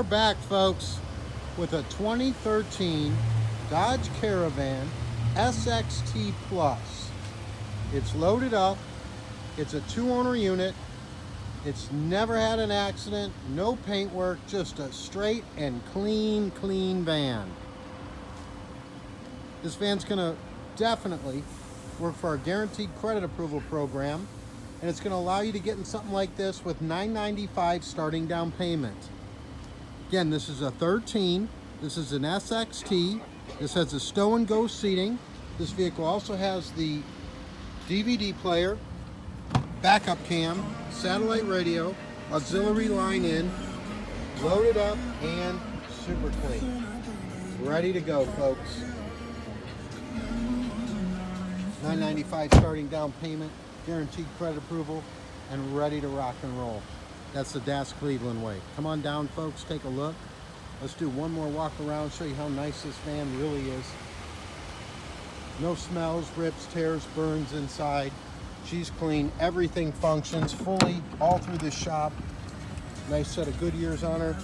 back, folks, with a 2013 Dodge Caravan SXT Plus. It's loaded up. It's a 2-owner unit. It's never had an accident, no paint work, just a straight and clean van. This van's gonna definitely work for our guaranteed credit approval program, and it's gonna allow you to get in something like this with $995 starting down payment. Again, this is a 13, this is an SXT, this has a stow and go seating. This vehicle also has the DVD player, backup cam, satellite radio, auxiliary line in, loaded up and super clean. Ready to go, folks. $995 starting down payment, guaranteed credit approval, and ready to rock and roll. That's the Das Cleveland way. Come on down, folks, take a look. Let's do one more walk around, show you how nice this van really is. No smells, rips, tears, burns inside. She's clean, everything functions fully all through this shop. Nice set of good years on her.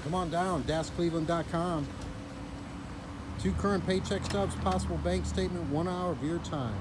Come on down, DasCleveland.com. 2 current paycheck stubs, possible bank statement, 1 hour of your time.